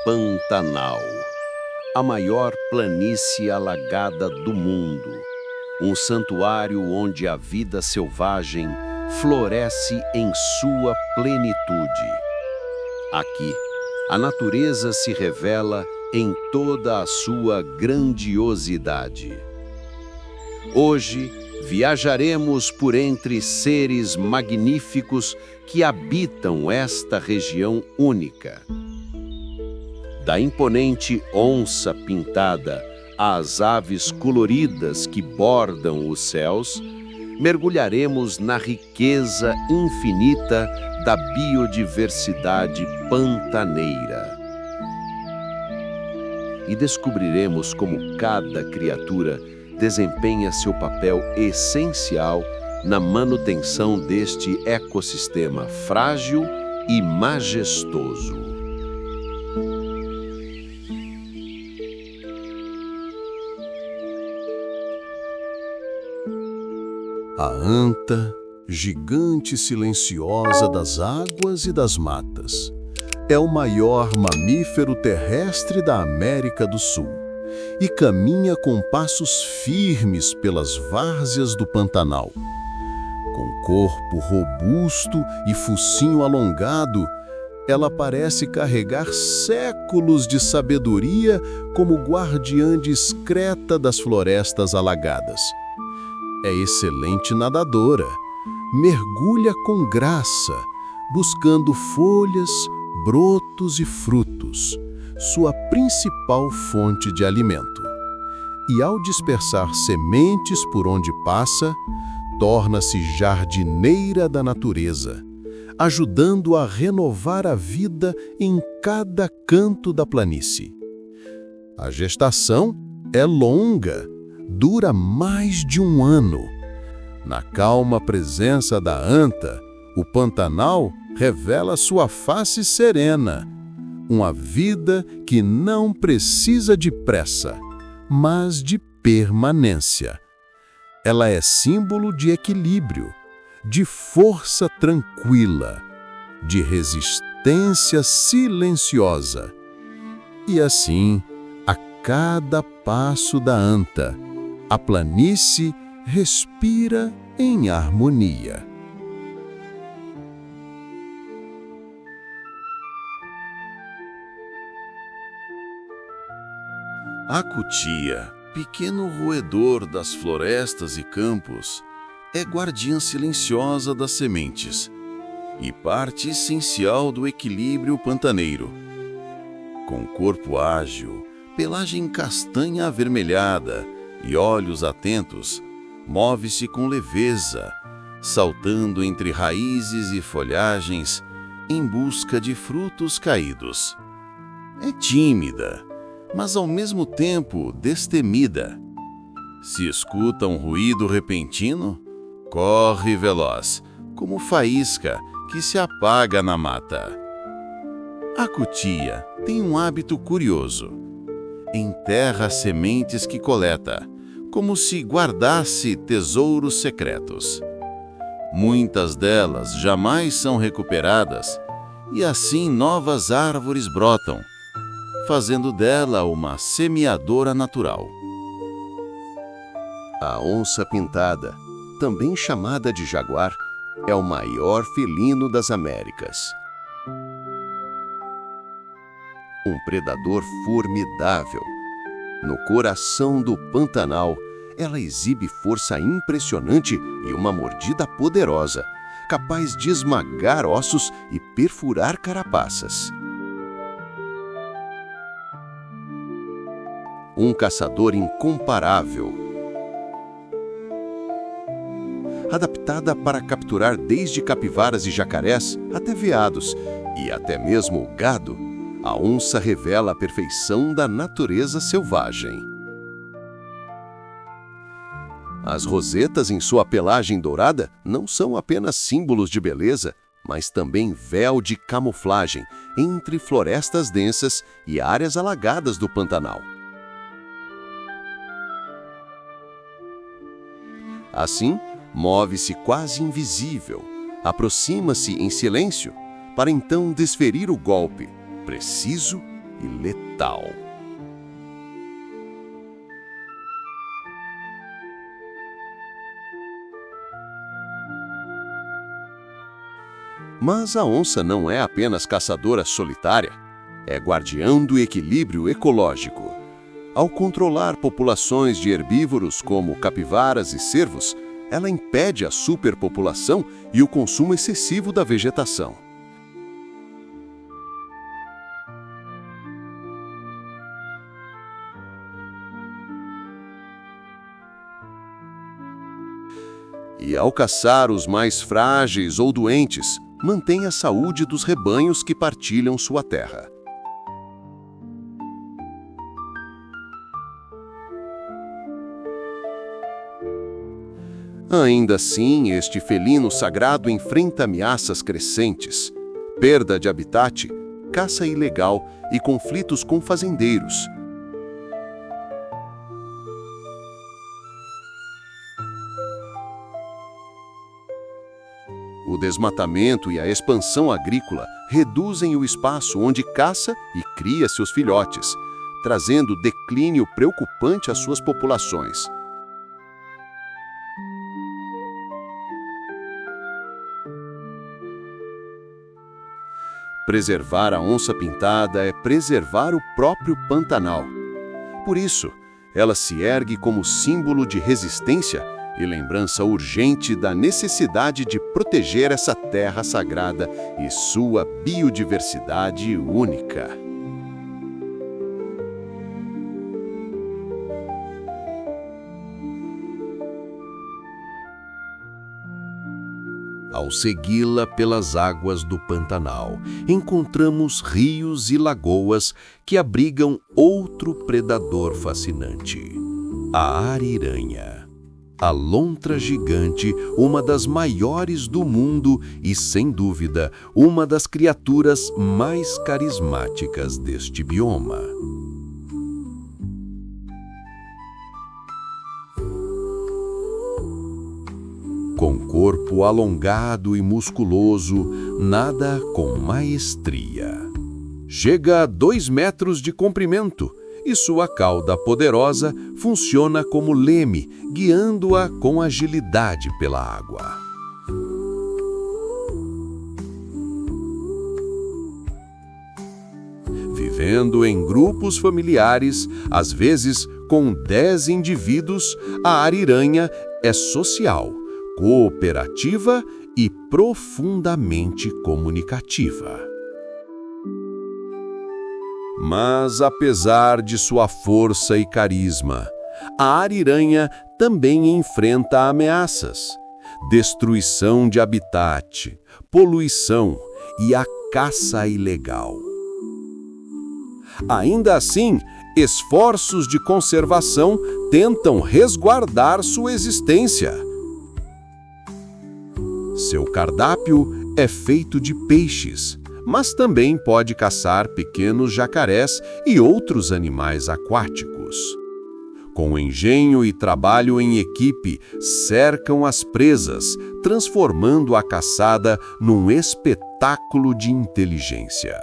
Pantanal, a maior planície alagada do mundo, um santuário onde a vida selvagem floresce em sua plenitude. Aqui, a natureza se revela em toda a sua grandiosidade. Hoje, viajaremos por entre seres magníficos que habitam esta região única. Da imponente onça pintada às aves coloridas que bordam os céus, mergulharemos na riqueza infinita da biodiversidade pantaneira. E descobriremos como cada criatura desempenha seu papel essencial na manutenção deste ecossistema frágil e majestoso. A anta, gigante silenciosa das águas e das matas, é o maior mamífero terrestre da América do Sul e caminha com passos firmes pelas várzeas do Pantanal. Com corpo robusto e focinho alongado, ela parece carregar séculos de sabedoria como guardiã discreta das florestas alagadas. É excelente nadadora, mergulha com graça, buscando folhas, brotos e frutos, sua principal fonte de alimento. E ao dispersar sementes por onde passa, torna-se jardineira da natureza, ajudando a renovar a vida em cada canto da planície. A gestação é longa, dura mais de um ano. Na calma presença da anta, o Pantanal revela sua face serena, uma vida que não precisa de pressa, mas de permanência. Ela é símbolo de equilíbrio, de força tranquila, de resistência silenciosa. E assim, a cada passo da anta, a planície respira em harmonia. A cutia, pequeno roedor das florestas e campos, é guardiã silenciosa das sementes e parte essencial do equilíbrio pantaneiro. Com corpo ágil, pelagem castanha avermelhada e olhos atentos, move-se com leveza, saltando entre raízes e folhagens em busca de frutos caídos. É tímida, mas ao mesmo tempo destemida. Se escuta um ruído repentino, corre veloz, como faísca que se apaga na mata. A cutia tem um hábito curioso. Enterra sementes que coleta, como se guardasse tesouros secretos. Muitas delas jamais são recuperadas, e assim novas árvores brotam, fazendo dela uma semeadora natural. A onça pintada, também chamada de jaguar, é o maior felino das Américas. Um predador formidável. No coração do Pantanal, ela exibe força impressionante e uma mordida poderosa, capaz de esmagar ossos e perfurar carapaças. Um caçador incomparável. Adaptada para capturar desde capivaras e jacarés até veados e até mesmo o gado, a onça revela a perfeição da natureza selvagem. As rosetas em sua pelagem dourada não são apenas símbolos de beleza, mas também véu de camuflagem entre florestas densas e áreas alagadas do Pantanal. Assim, move-se quase invisível, aproxima-se em silêncio, para então desferir o golpe, preciso e letal. Mas a onça não é apenas caçadora solitária, é guardiã do equilíbrio ecológico. Ao controlar populações de herbívoros como capivaras e cervos, ela impede a superpopulação e o consumo excessivo da vegetação. E ao caçar os mais frágeis ou doentes, mantém a saúde dos rebanhos que partilham sua terra. Ainda assim, este felino sagrado enfrenta ameaças crescentes, perda de habitat, caça ilegal e conflitos com fazendeiros. O desmatamento e a expansão agrícola reduzem o espaço onde caça e cria seus filhotes, trazendo declínio preocupante às suas populações. Preservar a onça-pintada é preservar o próprio Pantanal. Por isso, ela se ergue como símbolo de resistência e lembrança urgente da necessidade de proteger essa terra sagrada e sua biodiversidade única. Ao segui-la pelas águas do Pantanal, encontramos rios e lagoas que abrigam outro predador fascinante, a ariranha. A lontra gigante, uma das maiores do mundo e, sem dúvida, uma das criaturas mais carismáticas deste bioma. Com corpo alongado e musculoso, nada com maestria. Chega a 2 metros de comprimento e sua cauda poderosa funciona como leme, guiando-a com agilidade pela água. Vivendo em grupos familiares, às vezes com 10 indivíduos, a ariranha é social, cooperativa e profundamente comunicativa. Mas, apesar de sua força e carisma, a ariranha também enfrenta ameaças, destruição de habitat, poluição e a caça ilegal. Ainda assim, esforços de conservação tentam resguardar sua existência. Seu cardápio é feito de peixes, mas também pode caçar pequenos jacarés e outros animais aquáticos. Com engenho e trabalho em equipe, cercam as presas, transformando a caçada num espetáculo de inteligência.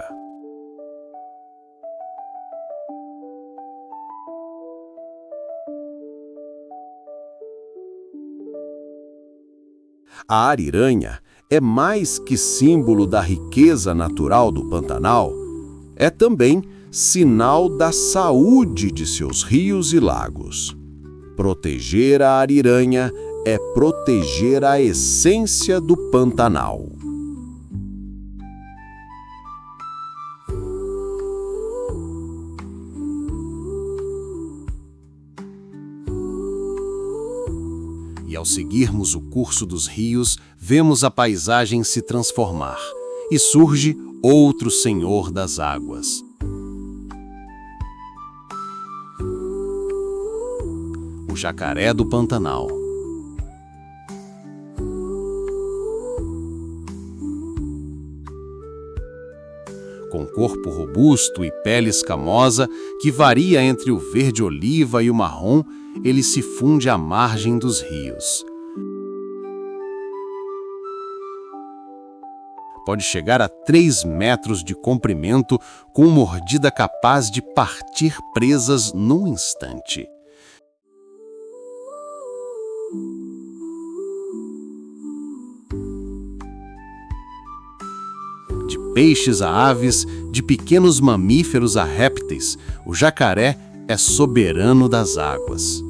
A ariranha é mais que símbolo da riqueza natural do Pantanal, é também sinal da saúde de seus rios e lagos. Proteger a ariranha é proteger a essência do Pantanal. E ao seguirmos o curso dos rios, vemos a paisagem se transformar, e surge outro senhor das águas. O jacaré do Pantanal. Com corpo robusto e pele escamosa, que varia entre o verde oliva e o marrom, ele se funde à margem dos rios. pode chegar a 3 metros de comprimento, com mordida capaz de partir presas num instante. De peixes a aves, de pequenos mamíferos a répteis, o jacaré é soberano das águas.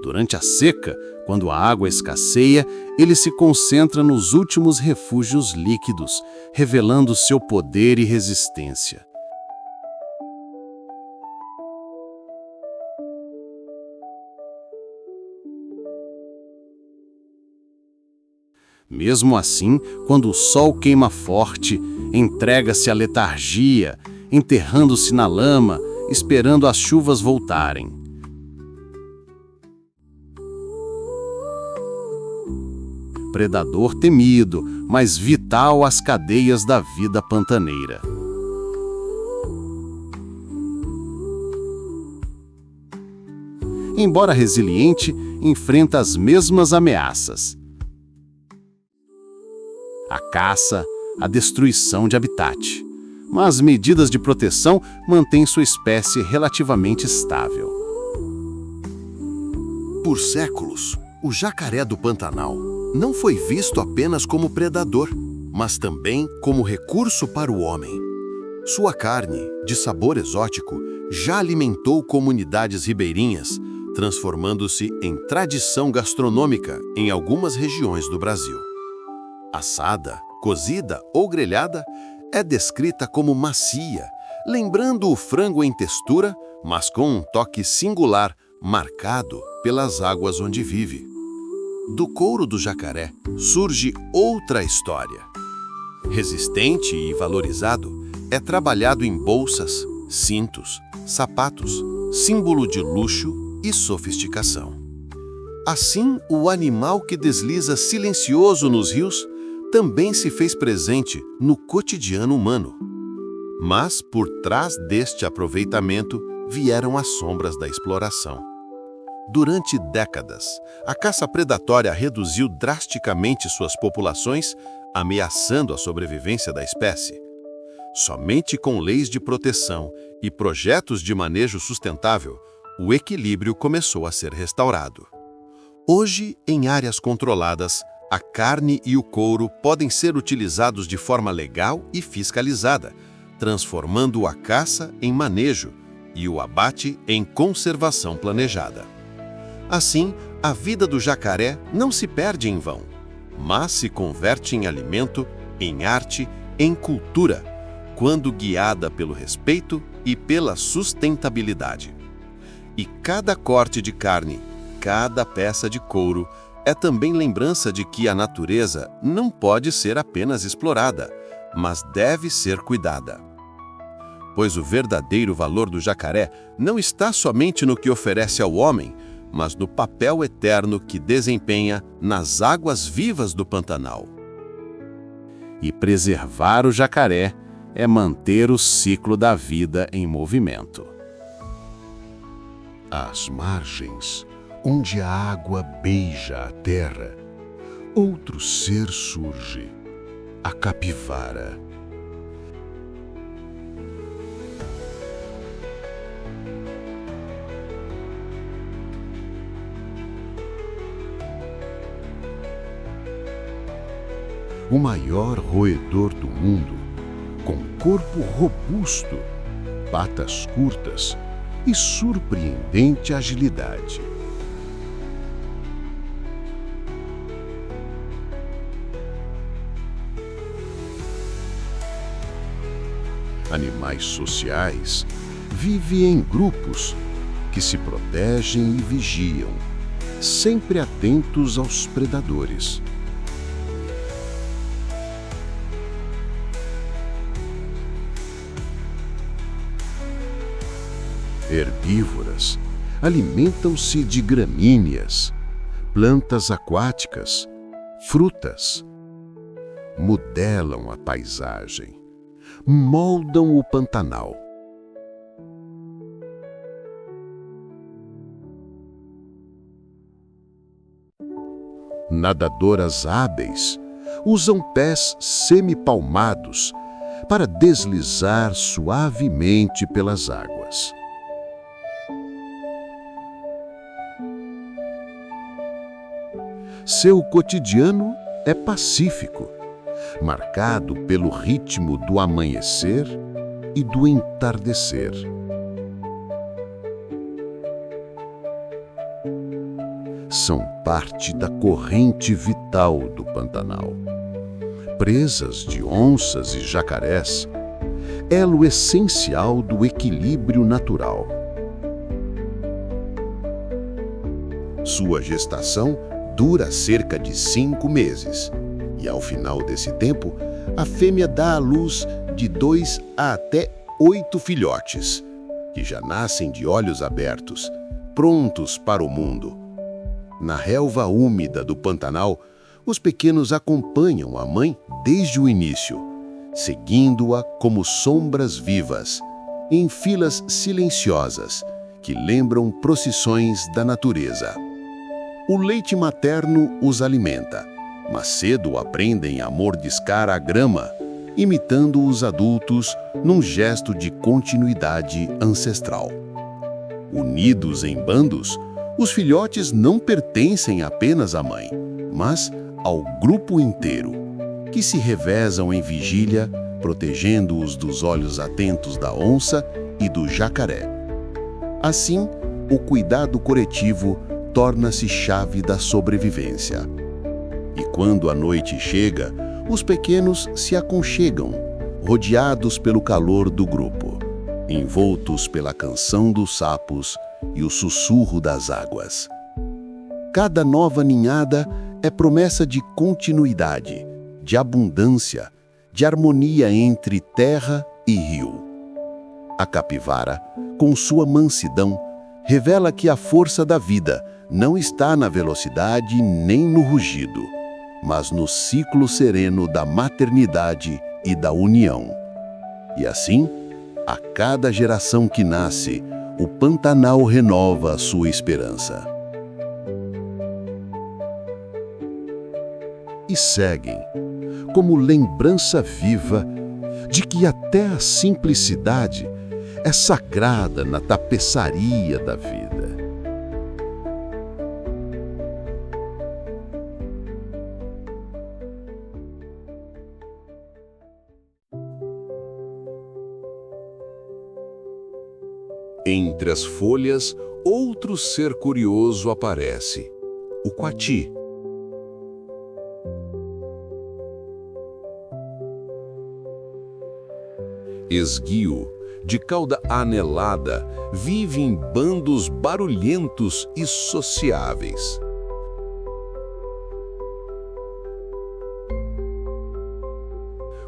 Durante a seca, quando a água escasseia, ele se concentra nos últimos refúgios líquidos, revelando seu poder e resistência. Mesmo assim, quando o sol queima forte, entrega-se à letargia, enterrando-se na lama, esperando as chuvas voltarem. Predador temido, mas vital às cadeias da vida pantaneira. Embora resiliente, enfrenta as mesmas ameaças: a caça, a destruição de habitat. Mas medidas de proteção mantêm sua espécie relativamente estável. Por séculos, o jacaré do Pantanal não foi visto apenas como predador, mas também como recurso para o homem. Sua carne, de sabor exótico, já alimentou comunidades ribeirinhas, transformando-se em tradição gastronômica em algumas regiões do Brasil. Assada, cozida ou grelhada, é descrita como macia, lembrando o frango em textura, mas com um toque singular, marcado pelas águas onde vive. Do couro do jacaré surge outra história. Resistente e valorizado, é trabalhado em bolsas, cintos, sapatos, símbolo de luxo e sofisticação. Assim, o animal que desliza silencioso nos rios também se fez presente no cotidiano humano. Mas, por trás deste aproveitamento, vieram as sombras da exploração. Durante décadas, a caça predatória reduziu drasticamente suas populações, ameaçando a sobrevivência da espécie. Somente com leis de proteção e projetos de manejo sustentável, o equilíbrio começou a ser restaurado. Hoje, em áreas controladas, a carne e o couro podem ser utilizados de forma legal e fiscalizada, transformando a caça em manejo e o abate em conservação planejada. Assim, a vida do jacaré não se perde em vão, mas se converte em alimento, em arte, em cultura, quando guiada pelo respeito e pela sustentabilidade. E cada corte de carne, cada peça de couro, é também lembrança de que a natureza não pode ser apenas explorada, mas deve ser cuidada. Pois o verdadeiro valor do jacaré não está somente no que oferece ao homem, mas no papel eterno que desempenha nas águas vivas do Pantanal. E preservar o jacaré é manter o ciclo da vida em movimento. Às margens, onde a água beija a terra, outro ser surge, a capivara. O maior roedor do mundo, com corpo robusto, patas curtas e surpreendente agilidade. Animais sociais vivem em grupos que se protegem e vigiam, sempre atentos aos predadores. Herbívoras alimentam-se de gramíneas, plantas aquáticas, frutas. Modelam a paisagem, moldam o Pantanal. nadadoras hábeis, usam pés semipalmados para deslizar suavemente pelas águas. Seu cotidiano é pacífico, marcado pelo ritmo do amanhecer e do entardecer. São parte da corrente vital do Pantanal. Presas de onças e jacarés, elo essencial do equilíbrio natural. Sua gestação dura cerca de 5 meses, e ao final desse tempo, a fêmea dá à luz de 2 a até 8 filhotes, que já nascem de olhos abertos, prontos para o mundo. Na relva úmida do Pantanal, os pequenos acompanham a mãe desde o início, seguindo-a como sombras vivas, em filas silenciosas que lembram procissões da natureza. O leite materno os alimenta, mas cedo aprendem a mordiscar a grama, imitando os adultos num gesto de continuidade ancestral. Unidos em bandos, os filhotes não pertencem apenas à mãe, mas ao grupo inteiro, que se revezam em vigília, protegendo-os dos olhos atentos da onça e do jacaré. Assim, o cuidado coletivo torna-se chave da sobrevivência. E quando a noite chega, os pequenos se aconchegam, rodeados pelo calor do grupo, envoltos pela canção dos sapos e o sussurro das águas. Cada nova ninhada é promessa de continuidade, de abundância, de harmonia entre terra e rio. A capivara, com sua mansidão, revela que a força da vida não está na velocidade nem no rugido, mas no ciclo sereno da maternidade e da união. E assim, a cada geração que nasce, o Pantanal renova a sua esperança. E seguem, como lembrança viva de que até a simplicidade é sagrada na tapeçaria da vida. Entre as folhas, outro ser curioso aparece, o coati. Esguio, de cauda anelada, vive em bandos barulhentos e sociáveis.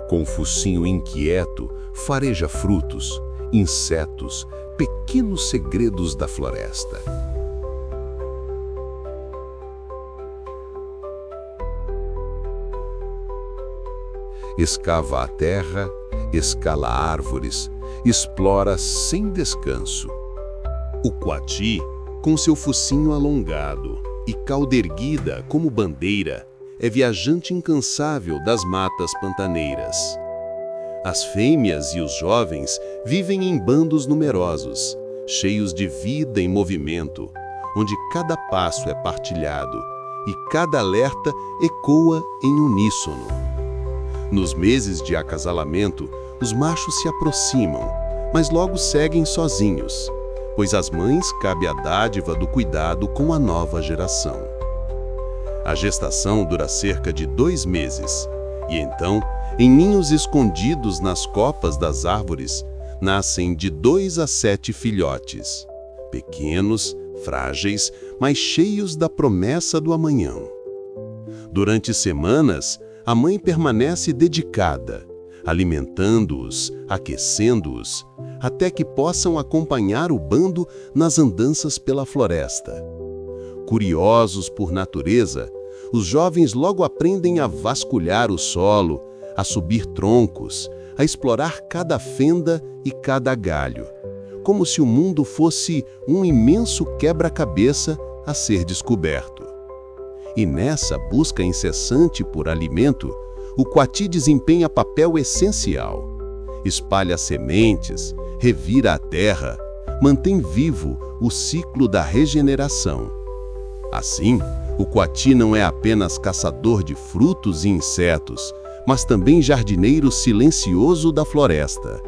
Com focinho inquieto, fareja frutos, insetos, pequenos segredos da floresta. Escava a terra, escala árvores, explora sem descanso. O coati, com seu focinho alongado e cauda erguida como bandeira, é viajante incansável das matas pantaneiras. As fêmeas e os jovens vivem em bandos numerosos, cheios de vida em movimento, onde cada passo é partilhado e cada alerta ecoa em uníssono. Nos meses de acasalamento, os machos se aproximam, mas logo seguem sozinhos, pois às mães cabe a dádiva do cuidado com a nova geração. A gestação dura cerca de 2 meses, e então, em ninhos escondidos nas copas das árvores, nascem de 2 a 7 filhotes, pequenos, frágeis, mas cheios da promessa do amanhã. Durante semanas, a mãe permanece dedicada, alimentando-os, aquecendo-os, até que possam acompanhar o bando nas andanças pela floresta. Curiosos por natureza, os jovens logo aprendem a vasculhar o solo, a subir troncos, a explorar cada fenda e cada galho, como se o mundo fosse um imenso quebra-cabeça a ser descoberto. E nessa busca incessante por alimento, o coati desempenha papel essencial. Espalha sementes, revira a terra, mantém vivo o ciclo da regeneração. Assim, o coati não é apenas caçador de frutos e insetos, mas também jardineiro silencioso da floresta,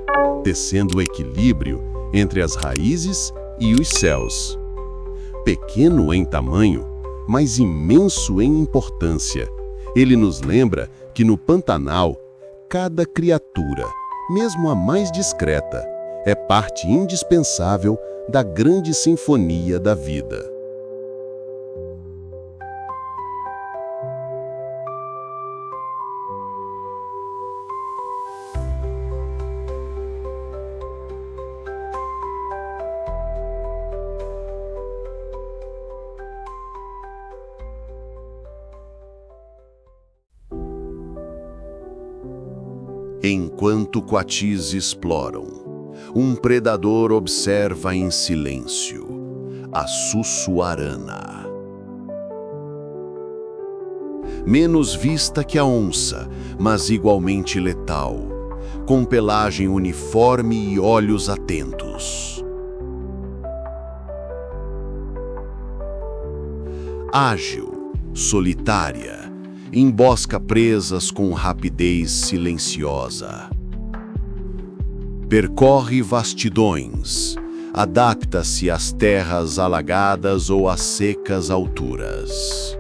tecendo o equilíbrio entre as raízes e os céus. Pequeno em tamanho, mas imenso em importância, ele nos lembra que no Pantanal, cada criatura, mesmo a mais discreta, é parte indispensável da grande sinfonia da vida. Enquanto coatis exploram, um predador observa em silêncio a sussuarana. Menos vista que a onça, mas igualmente letal, com pelagem uniforme e olhos atentos. Ágil, solitária, embosca presas com rapidez silenciosa. Percorre vastidões, adapta-se às terras alagadas ou às secas alturas.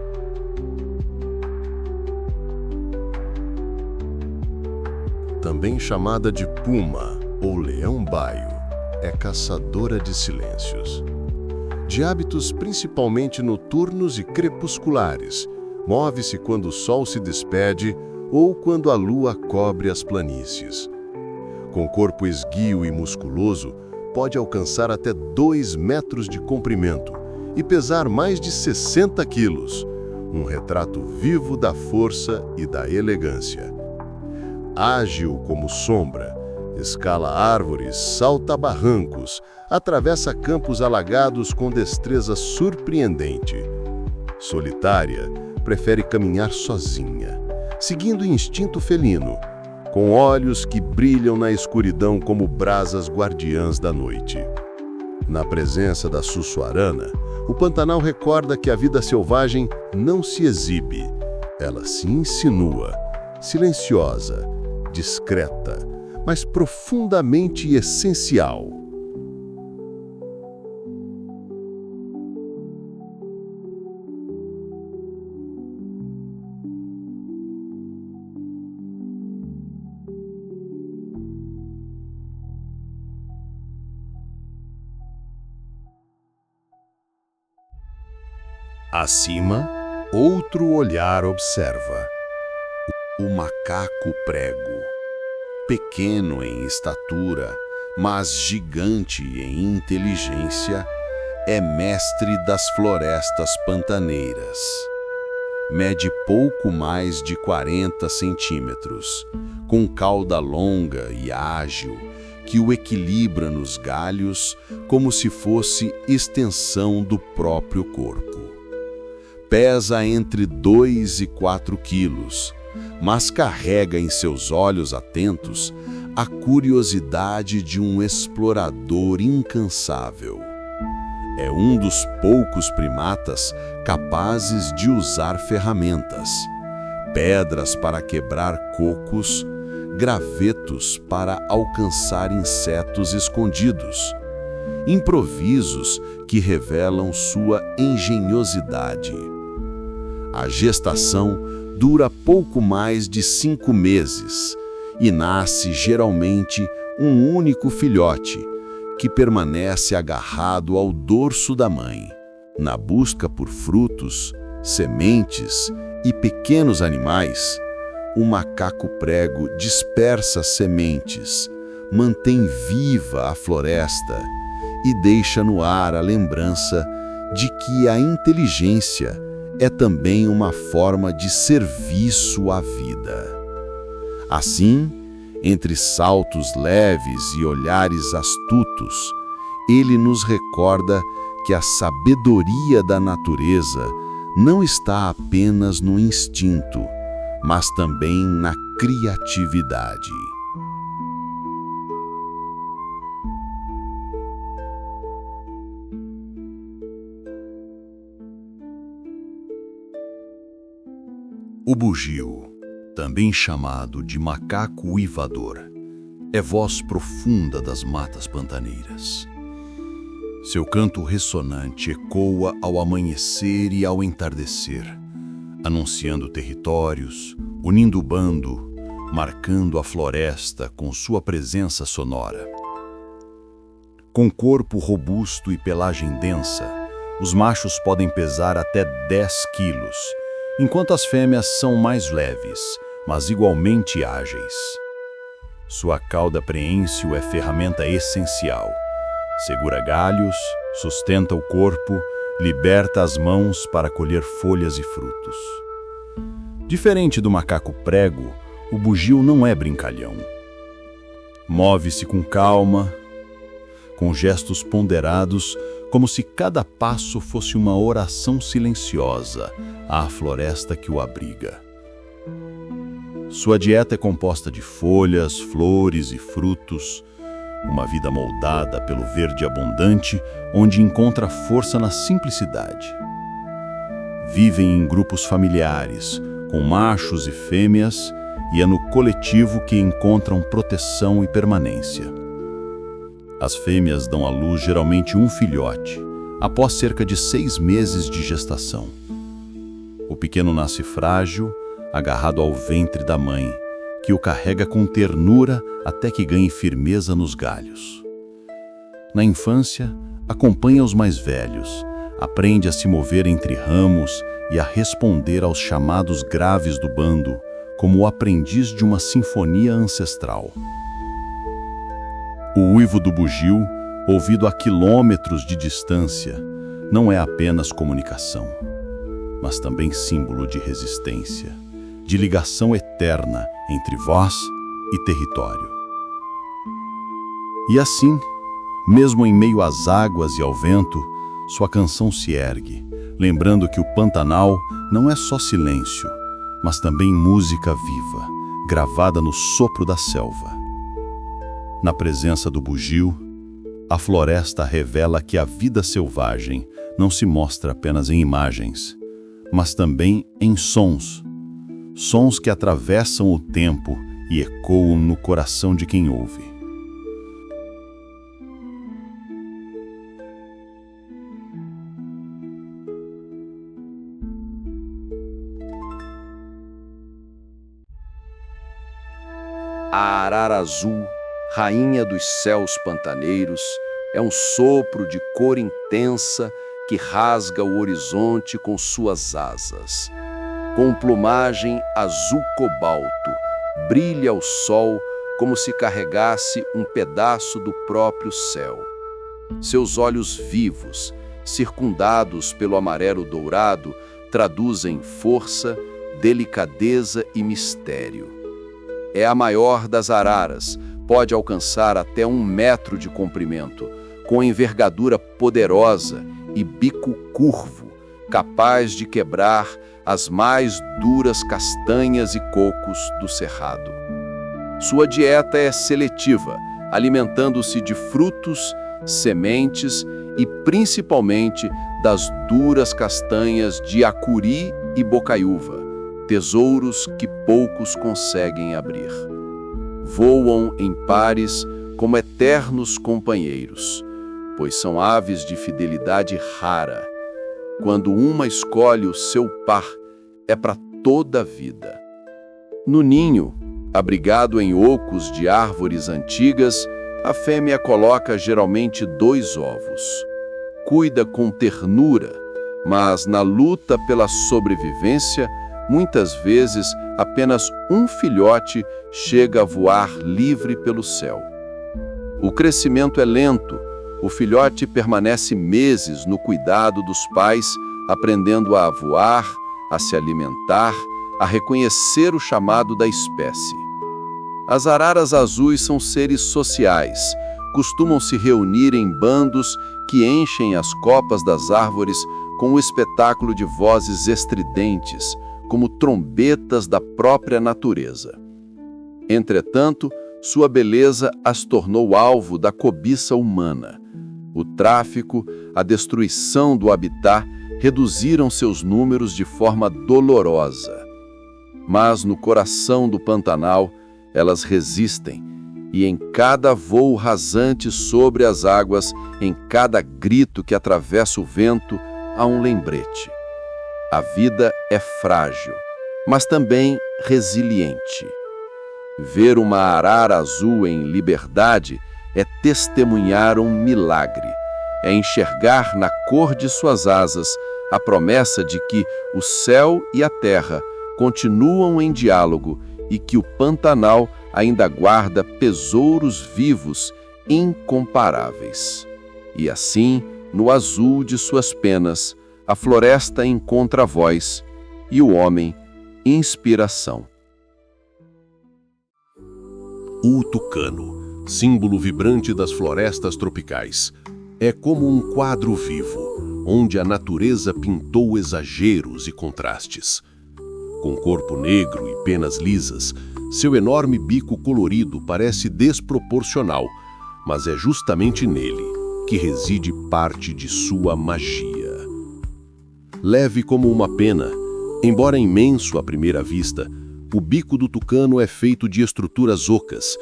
Também chamada de puma ou leão-baio, é caçadora de silêncios. De hábitos principalmente noturnos e crepusculares, move-se quando o sol se despede ou quando a lua cobre as planícies. Com corpo esguio e musculoso, pode alcançar até 2 metros de comprimento e pesar mais de 60 quilos, um retrato vivo da força e da elegância. Ágil como sombra, escala árvores, salta barrancos, atravessa campos alagados com destreza surpreendente. Solitária, prefere caminhar sozinha, seguindo o instinto felino, com olhos que brilham na escuridão como brasas guardiãs da noite. Na presença da sussuarana, o Pantanal recorda que a vida selvagem não se exibe, ela se insinua, silenciosa, discreta, mas profundamente essencial. Acima, outro olhar observa. O macaco prego, pequeno em estatura, mas gigante em inteligência, é mestre das florestas pantaneiras. Mede pouco mais de 40 centímetros, com cauda longa e ágil, que o equilibra nos galhos como se fosse extensão do próprio corpo. Pesa entre 2 e 4 quilos, mas carrega em seus olhos atentos a curiosidade de um explorador incansável. É um dos poucos primatas capazes de usar ferramentas, pedras para quebrar cocos, gravetos para alcançar insetos escondidos, improvisos que revelam sua engenhosidade. A gestação dura pouco mais de 5 meses e nasce geralmente um único filhote, que permanece agarrado ao dorso da mãe, na busca por frutos, sementes e pequenos animais. O macaco prego dispersa sementes, mantém viva a floresta e deixa no ar a lembrança de que a inteligência é também uma forma de serviço à vida. Assim, entre saltos leves e olhares astutos, ele nos recorda que a sabedoria da natureza não está apenas no instinto, mas também na criatividade. O bugio, também chamado de macaco uivador, é voz profunda das matas pantaneiras. Seu canto ressonante ecoa ao amanhecer e ao entardecer, anunciando territórios, unindo o bando, marcando a floresta com sua presença sonora. Com corpo robusto e pelagem densa, os machos podem pesar até 10 quilos, enquanto as fêmeas são mais leves, mas igualmente ágeis. Sua cauda preênsil é ferramenta essencial. Segura galhos, sustenta o corpo, liberta as mãos para colher folhas e frutos. Diferente do macaco prego, o bugio não é brincalhão. Move-se com calma, com gestos ponderados, como se cada passo fosse uma oração silenciosa à floresta que o abriga. Sua dieta é composta de folhas, flores e frutos, uma vida moldada pelo verde abundante, onde encontra força na simplicidade. Vivem em grupos familiares, com machos e fêmeas, e é no coletivo que encontram proteção e permanência. As fêmeas dão à luz geralmente um filhote, após cerca de 6 meses de gestação. O pequeno nasce frágil, agarrado ao ventre da mãe, que o carrega com ternura até que ganhe firmeza nos galhos. Na infância, acompanha os mais velhos, aprende a se mover entre ramos e a responder aos chamados graves do bando, como o aprendiz de uma sinfonia ancestral. O uivo do bugio, ouvido a quilômetros de distância, não é apenas comunicação, mas também símbolo de resistência, de ligação eterna entre voz e território. E assim, mesmo em meio às águas e ao vento, sua canção se ergue, lembrando que o Pantanal não é só silêncio, mas também música viva, gravada no sopro da selva. Na presença do bugio, a floresta revela que a vida selvagem não se mostra apenas em imagens, mas também em sons. Sons que atravessam o tempo e ecoam no coração de quem ouve. A arara azul, rainha dos céus pantaneiros, é um sopro de cor intensa que rasga o horizonte com suas asas. Com plumagem azul cobalto, brilha ao sol como se carregasse um pedaço do próprio céu. Seus olhos vivos, circundados pelo amarelo dourado, traduzem força, delicadeza e mistério. É a maior das araras, pode alcançar até 1 metro de comprimento, com envergadura poderosa e bico curvo, capaz de quebrar as mais duras castanhas e cocos do cerrado. Sua dieta é seletiva, alimentando-se de frutos, sementes e principalmente das duras castanhas de acuri e bocaiúva, tesouros que poucos conseguem abrir. Voam em pares como eternos companheiros, pois são aves de fidelidade rara. Quando uma escolhe o seu par, é para toda a vida. No ninho, abrigado em ocos de árvores antigas, a fêmea coloca geralmente 2 ovos. Cuida com ternura, mas na luta pela sobrevivência, muitas vezes apenas um filhote chega a voar livre pelo céu. O crescimento é lento, o filhote permanece meses no cuidado dos pais, aprendendo a voar, a se alimentar, a reconhecer o chamado da espécie. As araras azuis são seres sociais, costumam se reunir em bandos que enchem as copas das árvores com o espetáculo de vozes estridentes, como trombetas da própria natureza. Entretanto, sua beleza as tornou alvo da cobiça humana. O tráfico, a destruição do habitat reduziram seus números de forma dolorosa. Mas no coração do Pantanal, elas resistem, e em cada voo rasante sobre as águas, em cada grito que atravessa o vento, há um lembrete. A vida é frágil, mas também resiliente. Ver uma arara azul em liberdade é testemunhar um milagre. É enxergar na cor de suas asas a promessa de que o céu e a terra continuam em diálogo e que o Pantanal ainda guarda tesouros vivos incomparáveis. E assim, no azul de suas penas, a floresta encontra voz e o homem inspiração. O tucano, símbolo vibrante das florestas tropicais, é como um quadro vivo, onde a natureza pintou exageros e contrastes. Com corpo negro e penas lisas, seu enorme bico colorido parece desproporcional, mas é justamente nele que reside parte de sua magia. Leve como uma pena, embora imenso à primeira vista, o bico do tucano é feito de estruturas ocas,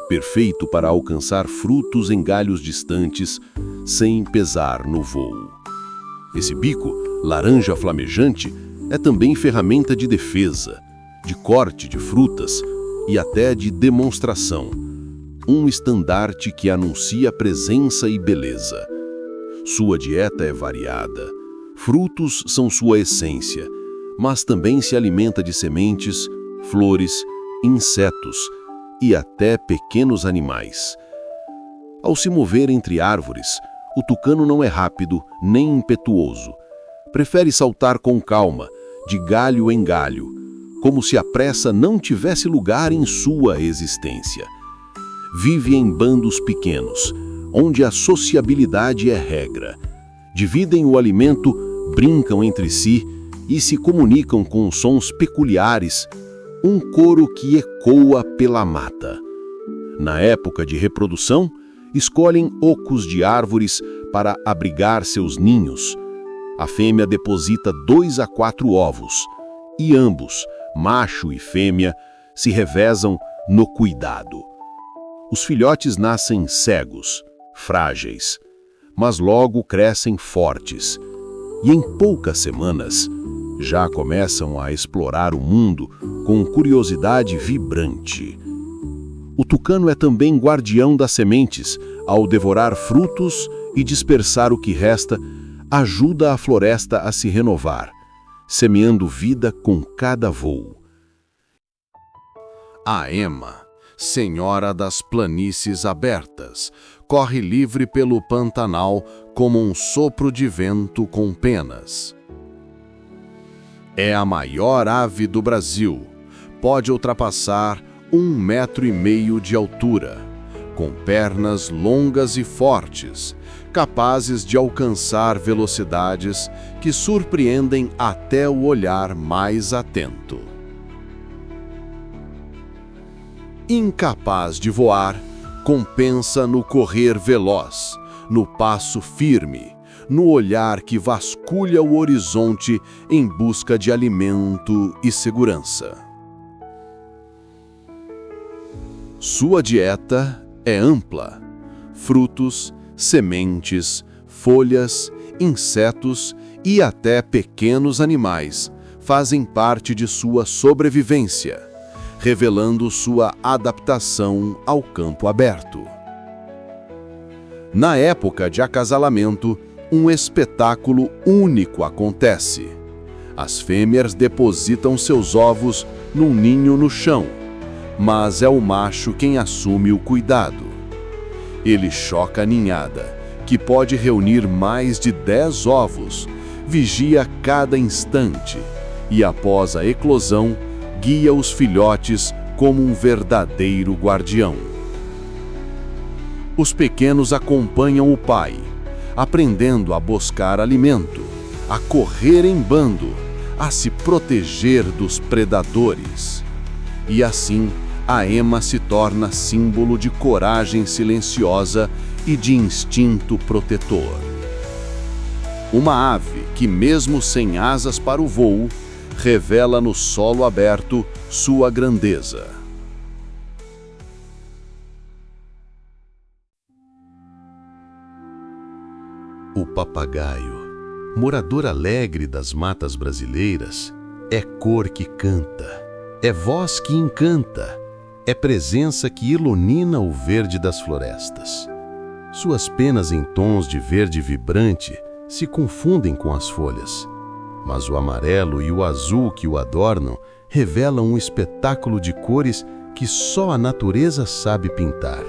perfeito para alcançar frutos em galhos distantes, sem pesar no voo. Esse bico, laranja flamejante, é também ferramenta de defesa, de corte de frutas e até de demonstração, um estandarte que anuncia presença e beleza. Sua dieta é variada, frutos são sua essência, mas também se alimenta de sementes, flores, insetos e até pequenos animais. Ao se mover entre árvores, o tucano não é rápido nem impetuoso. Prefere saltar com calma, de galho em galho, como se a pressa não tivesse lugar em sua existência. Vive em bandos pequenos, onde a sociabilidade é regra. Dividem o alimento, brincam entre si e se comunicam com sons peculiares, um coro que ecoa pela mata. Na época de reprodução, escolhem ocos de árvores para abrigar seus ninhos. A fêmea deposita 2 a 4 ovos, e ambos, macho e fêmea, se revezam no cuidado. Os filhotes nascem cegos, frágeis, mas logo crescem fortes, e em poucas semanas já começam a explorar o mundo com curiosidade vibrante. O tucano é também guardião das sementes. Ao devorar frutos e dispersar o que resta, ajuda a floresta a se renovar, semeando vida com cada voo. A ema, senhora das planícies abertas, corre livre pelo Pantanal como um sopro de vento com penas. É a maior ave do Brasil. Pode ultrapassar 1,5 metro de altura, com pernas longas e fortes, capazes de alcançar velocidades que surpreendem até o olhar mais atento. Incapaz de voar, compensa no correr veloz, no passo firme, no olhar que vasculha o horizonte em busca de alimento e segurança. Sua dieta é ampla: frutos, sementes, folhas, insetos e até pequenos animais fazem parte de sua sobrevivência, revelando sua adaptação ao campo aberto. Na época de acasalamento, um espetáculo único acontece. As fêmeas depositam seus ovos num ninho no chão, mas é o macho quem assume o cuidado. Ele choca a ninhada, que pode reunir mais de 10 ovos, vigia cada instante e, após a eclosão, guia os filhotes como um verdadeiro guardião. Os pequenos acompanham o pai, aprendendo a buscar alimento, a correr em bando, a se proteger dos predadores. E assim, a ema se torna símbolo de coragem silenciosa e de instinto protetor. Uma ave que, mesmo sem asas para o voo, revela no solo aberto sua grandeza. O papagaio, morador alegre das matas brasileiras, é cor que canta, é voz que encanta, é presença que ilumina o verde das florestas. Suas penas em tons de verde vibrante se confundem com as folhas, mas o amarelo e o azul que o adornam revelam um espetáculo de cores que só a natureza sabe pintar.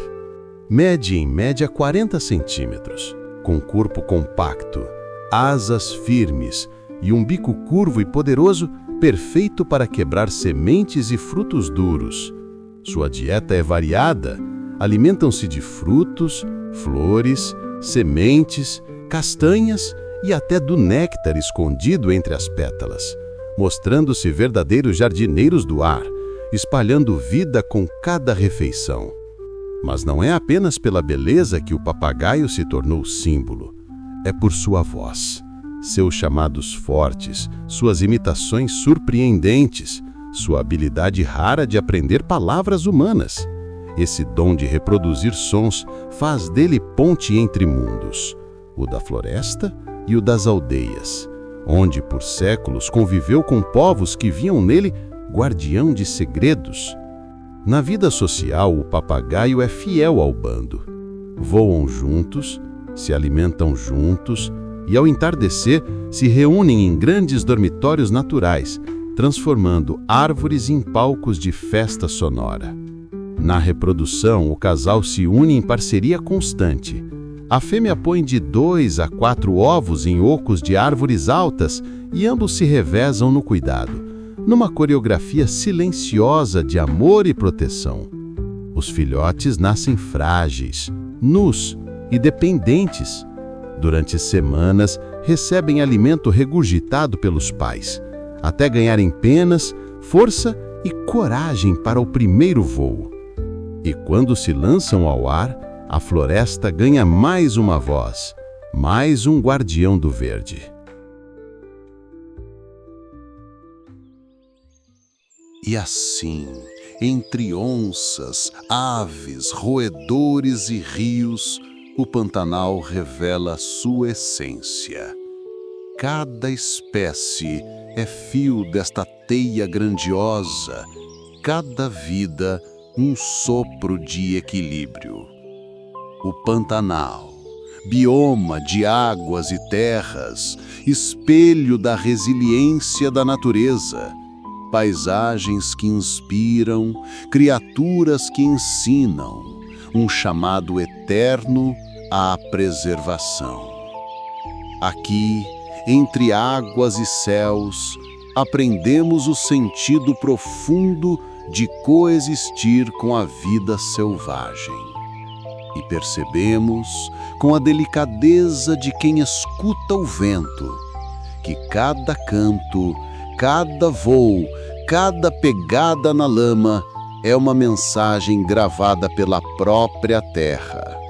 Mede em média 40 centímetros, com corpo compacto, asas firmes e um bico curvo e poderoso perfeito para quebrar sementes e frutos duros. Sua dieta é variada, alimentam-se de frutos, flores, sementes, castanhas e até do néctar escondido entre as pétalas, mostrando-se verdadeiros jardineiros do ar, espalhando vida com cada refeição. Mas não é apenas pela beleza que o papagaio se tornou símbolo, é por sua voz, seus chamados fortes, suas imitações surpreendentes, sua habilidade rara de aprender palavras humanas. Esse dom de reproduzir sons faz dele ponte entre mundos, o da floresta e o das aldeias, onde por séculos conviveu com povos que viam nele guardião de segredos. Na vida social, o papagaio é fiel ao bando. Voam juntos, se alimentam juntos e, ao entardecer, se reúnem em grandes dormitórios naturais, transformando árvores em palcos de festa sonora. Na reprodução, o casal se une em parceria constante. A fêmea põe de 2 a 4 ovos em ocos de árvores altas e ambos se revezam no cuidado, numa coreografia silenciosa de amor e proteção. Os filhotes nascem frágeis, nus e dependentes. Durante semanas, recebem alimento regurgitado pelos pais, até ganharem penas, força e coragem para o primeiro voo. E quando se lançam ao ar, a floresta ganha mais uma voz, mais um guardião do verde. E assim, entre onças, aves, roedores e rios, o Pantanal revela sua essência. Cada espécie é fio desta teia grandiosa, cada vida um sopro de equilíbrio. O Pantanal, bioma de águas e terras, espelho da resiliência da natureza, paisagens que inspiram, criaturas que ensinam, um chamado eterno à preservação. Aqui, entre águas e céus, aprendemos o sentido profundo de coexistir com a vida selvagem. E percebemos, com a delicadeza de quem escuta o vento, que cada canto, cada voo, cada pegada na lama é uma mensagem gravada pela própria terra.